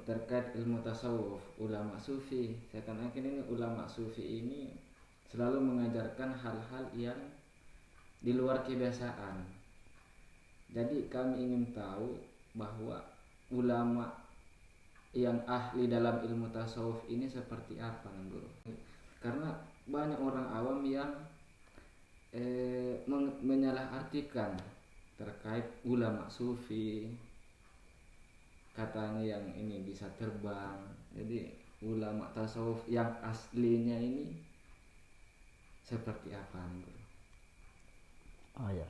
terkait ilmu tasawuf, ulama sufi, seakan-akan ini ulama sufi ini selalu mengajarkan hal-hal yang di luar kebiasaan. Jadi kami ingin tahu bahwa ulama yang ahli dalam ilmu tasawuf ini seperti apa, Guru? Karena banyak orang awam yang menyalahartikan terkait ulama sufi, katanya yang ini bisa terbang. Jadi ulama tasawuf yang aslinya ini seperti apa, Guru? Oh ya,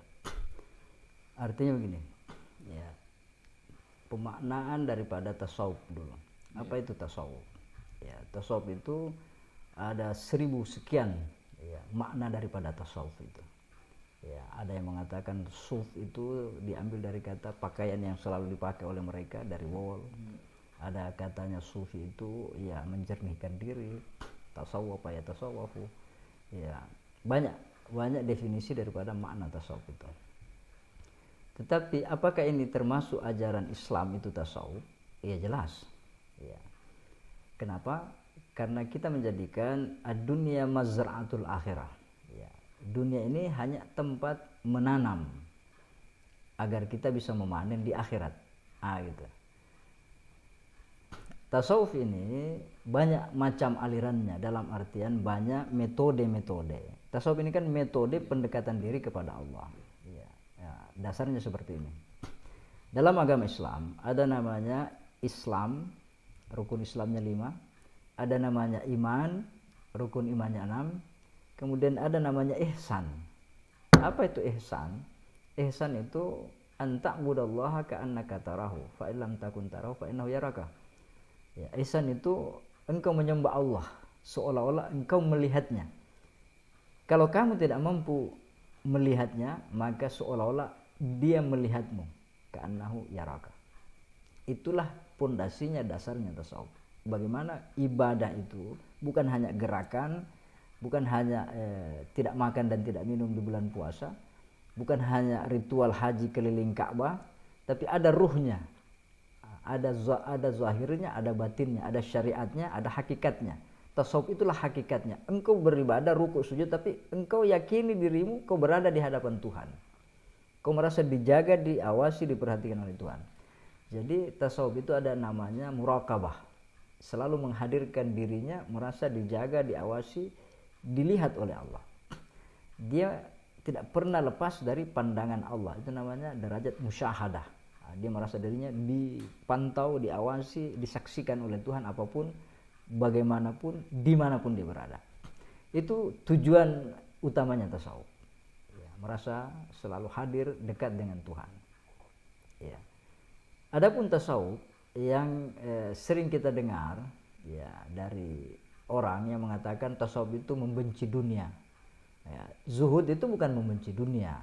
artinya begini, ya, pemaknaan daripada tasawuf dulu. Apa itu tasawuf? Ya, tasawuf itu ada 1000 sekian ya, makna daripada tasawuf itu. Ya, ada yang mengatakan suf itu diambil dari kata pakaian yang selalu dipakai oleh mereka dari wol. Ada katanya sufi itu ya menjernihkan diri, tasawuf ya tasawufu. Ya, banyak definisi daripada makna tasawuf itu. Tetapi apakah ini termasuk ajaran Islam itu tasawuf? Ya jelas. Ya. Kenapa? Karena kita menjadikan dunia mazra'atul akhirah. Ya. Dunia ini hanya tempat menanam agar kita bisa memanen di akhirat. Gitu. Tasawuf ini banyak macam alirannya, dalam artian banyak metode-metode. Tasawuf ini kan metode pendekatan diri kepada Allah. Ya, dasarnya seperti ini. Dalam agama Islam ada namanya Islam, rukun Islamnya 5. Ada namanya iman, rukun imannya 6. Kemudian ada namanya ihsan. Apa itu ihsan? Ihsan itu anta'budallaha ka'annaka tarahu, fa illam takun tarahu fa innahu yaraka. Ya, ihsan itu engkau menyembah Allah seolah-olah engkau melihatnya. Kalau kamu tidak mampu melihatnya, maka seolah-olah dia melihatmu. Ka'annahu yaraka. Itulah pondasinya, dasarnya tasawuf. Bagaimana ibadah itu bukan hanya gerakan, bukan hanya tidak makan dan tidak minum di bulan puasa, bukan hanya ritual haji keliling Ka'bah, tapi ada ruhnya, ada zahirnya, ada batinnya, ada syariatnya, ada hakikatnya. Tasawuf itulah hakikatnya. Engkau beribadah, rukuk, sujud, tapi engkau yakini dirimu kau berada di hadapan Tuhan. Kau merasa dijaga, diawasi, diperhatikan oleh Tuhan. Jadi tasawuf itu ada namanya muraqabah. Selalu menghadirkan dirinya, merasa dijaga, diawasi, dilihat oleh Allah. Dia tidak pernah lepas dari pandangan Allah. Itu namanya derajat musyahadah. Dia merasa dirinya dipantau, diawasi, disaksikan oleh Tuhan apapun, bagaimanapun, dimanapun dia berada. Itu tujuan utamanya tasawuf. Ya, merasa selalu hadir dekat dengan Tuhan. Ya. Adapun tasawuf yang sering kita dengar ya dari orang yang mengatakan tasawuf itu membenci dunia. Ya, zuhud itu bukan membenci dunia.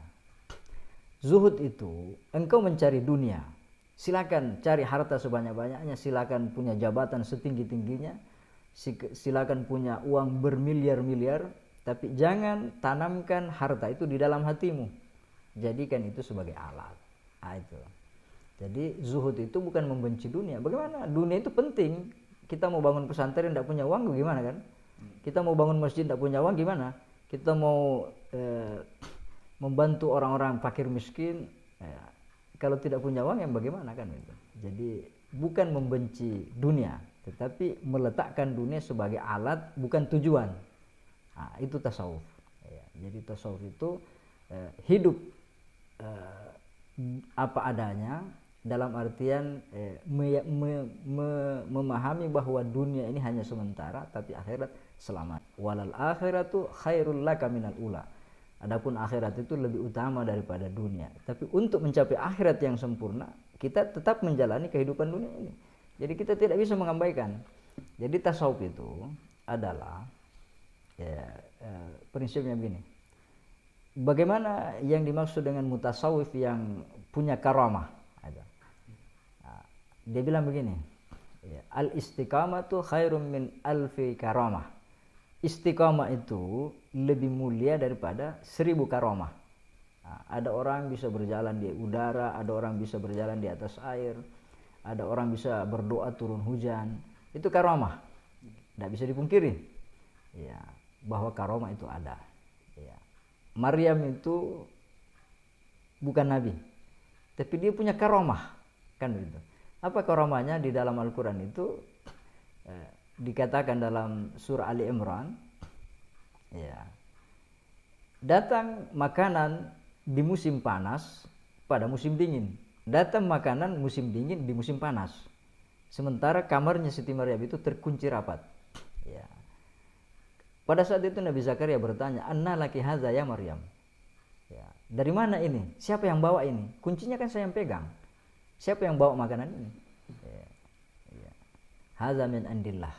Zuhud itu engkau mencari dunia. Silakan cari harta sebanyak-banyaknya, silakan punya jabatan setinggi-tingginya, silakan punya uang bermiliar-miliar, tapi jangan tanamkan harta itu di dalam hatimu. Jadikan itu sebagai alat. Itu. Jadi zuhud itu bukan membenci dunia. Bagaimana? Dunia itu penting. Kita mau bangun pesantren tidak punya uang gimana kan? Kita mau bangun masjid tidak punya uang gimana? Kita mau membantu orang-orang fakir miskin, kalau tidak punya uang yang bagaimana kan? Jadi bukan membenci dunia, tetapi meletakkan dunia sebagai alat, bukan tujuan. Itu tasawuf. Jadi tasawuf itu hidup apa adanya, dalam artian memahami bahwa dunia ini hanya sementara, tapi akhirat selamat. Walal akhiratu khairul laka minal ula. Adapun akhirat itu lebih utama daripada dunia. Tapi untuk mencapai akhirat yang sempurna, kita tetap menjalani kehidupan dunia ini. Jadi kita tidak bisa mengabaikan. Jadi tasawuf itu adalah prinsipnya begini. Bagaimana yang dimaksud dengan mutasawif yang punya karamah? Dia bilang begini, al-istiqamatu khairum min alfi karamah. Istiqamah itu lebih mulia daripada 1000 karamah. Ada orang bisa berjalan di udara, ada orang bisa berjalan di atas air, ada orang bisa berdoa turun hujan, itu karamah, tidak bisa dipungkiri, ya, bahwa karamah itu ada. Ya. Maryam itu bukan nabi, tapi dia punya karamah, kan begitu. Apa karamahnya? Di dalam Al-Quran itu dikatakan dalam surah Ali Imran, ya, datang makanan di musim panas pada musim dingin, datang makanan musim dingin di musim panas, sementara kamarnya Siti Maryam itu terkunci rapat. Ya. Pada saat itu Nabi Zakaria bertanya, "Anna laki hadza ya Maryam?" Ya. Dari mana ini? Siapa yang bawa ini? Kuncinya kan saya yang pegang. Siapa yang bawa makanan ini? Ya. Ya. Hadza min indillah.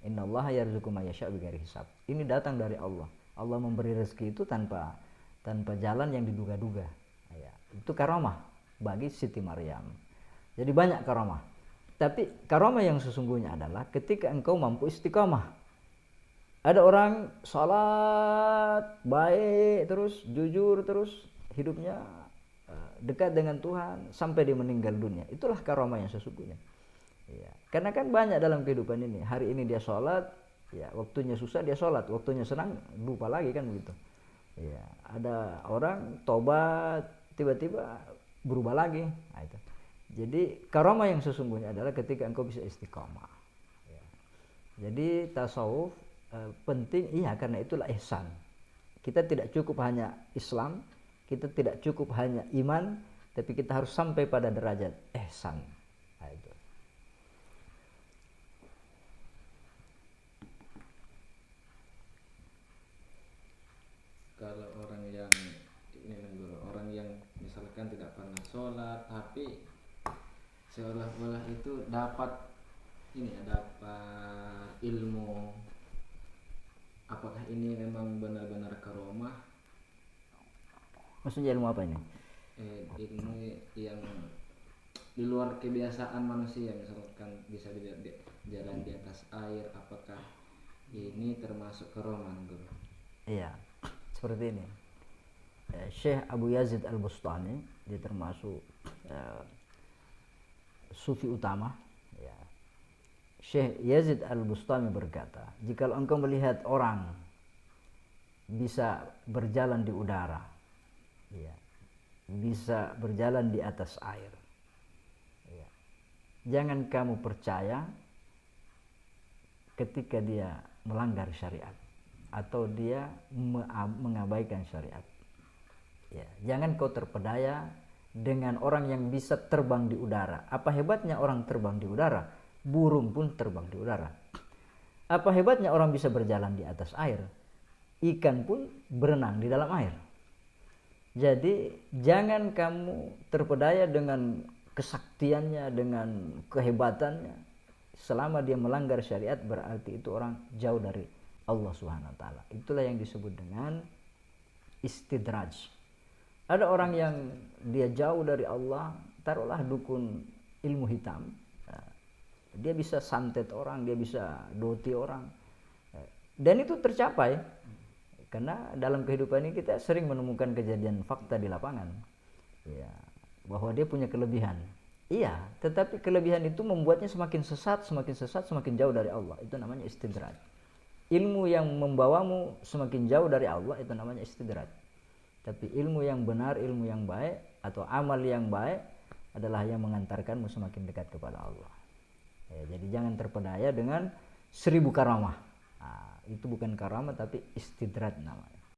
Innallaha yarzuqu may yasha'u bighairi hisab. Ini datang dari Allah. Allah memberi rezeki itu tanpa jalan yang diduga-duga. Ya. Itu karamah bagi Siti Maryam. Jadi banyak karamah. Tapi karamah yang sesungguhnya adalah ketika engkau mampu istiqamah. Ada orang salat baik terus, jujur terus, hidupnya dekat dengan Tuhan sampai dia meninggal dunia. Itulah karamah yang sesungguhnya. Ya. Karena kan banyak dalam kehidupan ini. Hari ini dia salat, ya, waktunya susah dia salat, waktunya senang lupa lagi, kan begitu. Ya, ada orang tobat tiba-tiba berubah lagi. Nah, itu. Jadi karamah yang sesungguhnya adalah ketika engkau bisa istiqamah. Ya. Jadi tasawuf penting, iya, karena itulah ihsan. Kita tidak cukup hanya Islam, kita tidak cukup hanya iman, tapi kita harus sampai pada derajat ihsan. Nah, itu. Kalau orang yang orang yang misalkan tidak pernah sholat tapi seolah-olah itu dapat ilmu, apakah ini memang benar-benar karamah? Maksudnya ilmu apa ini? Ilmu yang di luar kebiasaan manusia, misalkan bisa jalan di atas air, apakah ini termasuk karamah, Guru? Iya, seperti ini. Syekh Abu Yazid Al-Bustami, dia termasuk sufi utama. Ya. Syekh Yazid Al-Bustami berkata, jika engkau melihat orang bisa berjalan di udara, ya, bisa berjalan di atas air, ya, jangan kamu percaya ketika dia melanggar syariat atau dia mengabaikan syariat. Ya, jangan kau terpedaya dengan orang yang bisa terbang di udara. Apa hebatnya orang terbang di udara? Burung pun terbang di udara. Apa hebatnya orang bisa berjalan di atas air? Ikan pun berenang di dalam air. Jadi jangan kamu terpedaya dengan kesaktiannya, dengan kehebatannya. Selama dia melanggar syariat, berarti itu orang jauh dari Allah Subhanahu wa taala. Itulah yang disebut dengan istidraj. Ada orang yang dia jauh dari Allah, taruhlah dukun ilmu hitam, dia bisa santet orang, dia bisa doti orang, dan itu tercapai karena dalam kehidupan ini kita sering menemukan kejadian fakta di lapangan, ya, bahwa dia punya kelebihan. Iya, tetapi kelebihan itu membuatnya semakin sesat, semakin jauh dari Allah. Itu namanya istidraj. Ilmu yang membawamu semakin jauh dari Allah itu namanya istidraj. Tapi ilmu yang benar, ilmu yang baik atau amal yang baik adalah yang mengantarkanmu semakin dekat kepada Allah. Ya, jadi jangan terpedaya dengan 1000 karamah. Nah, itu bukan karamah tapi istidraj namanya.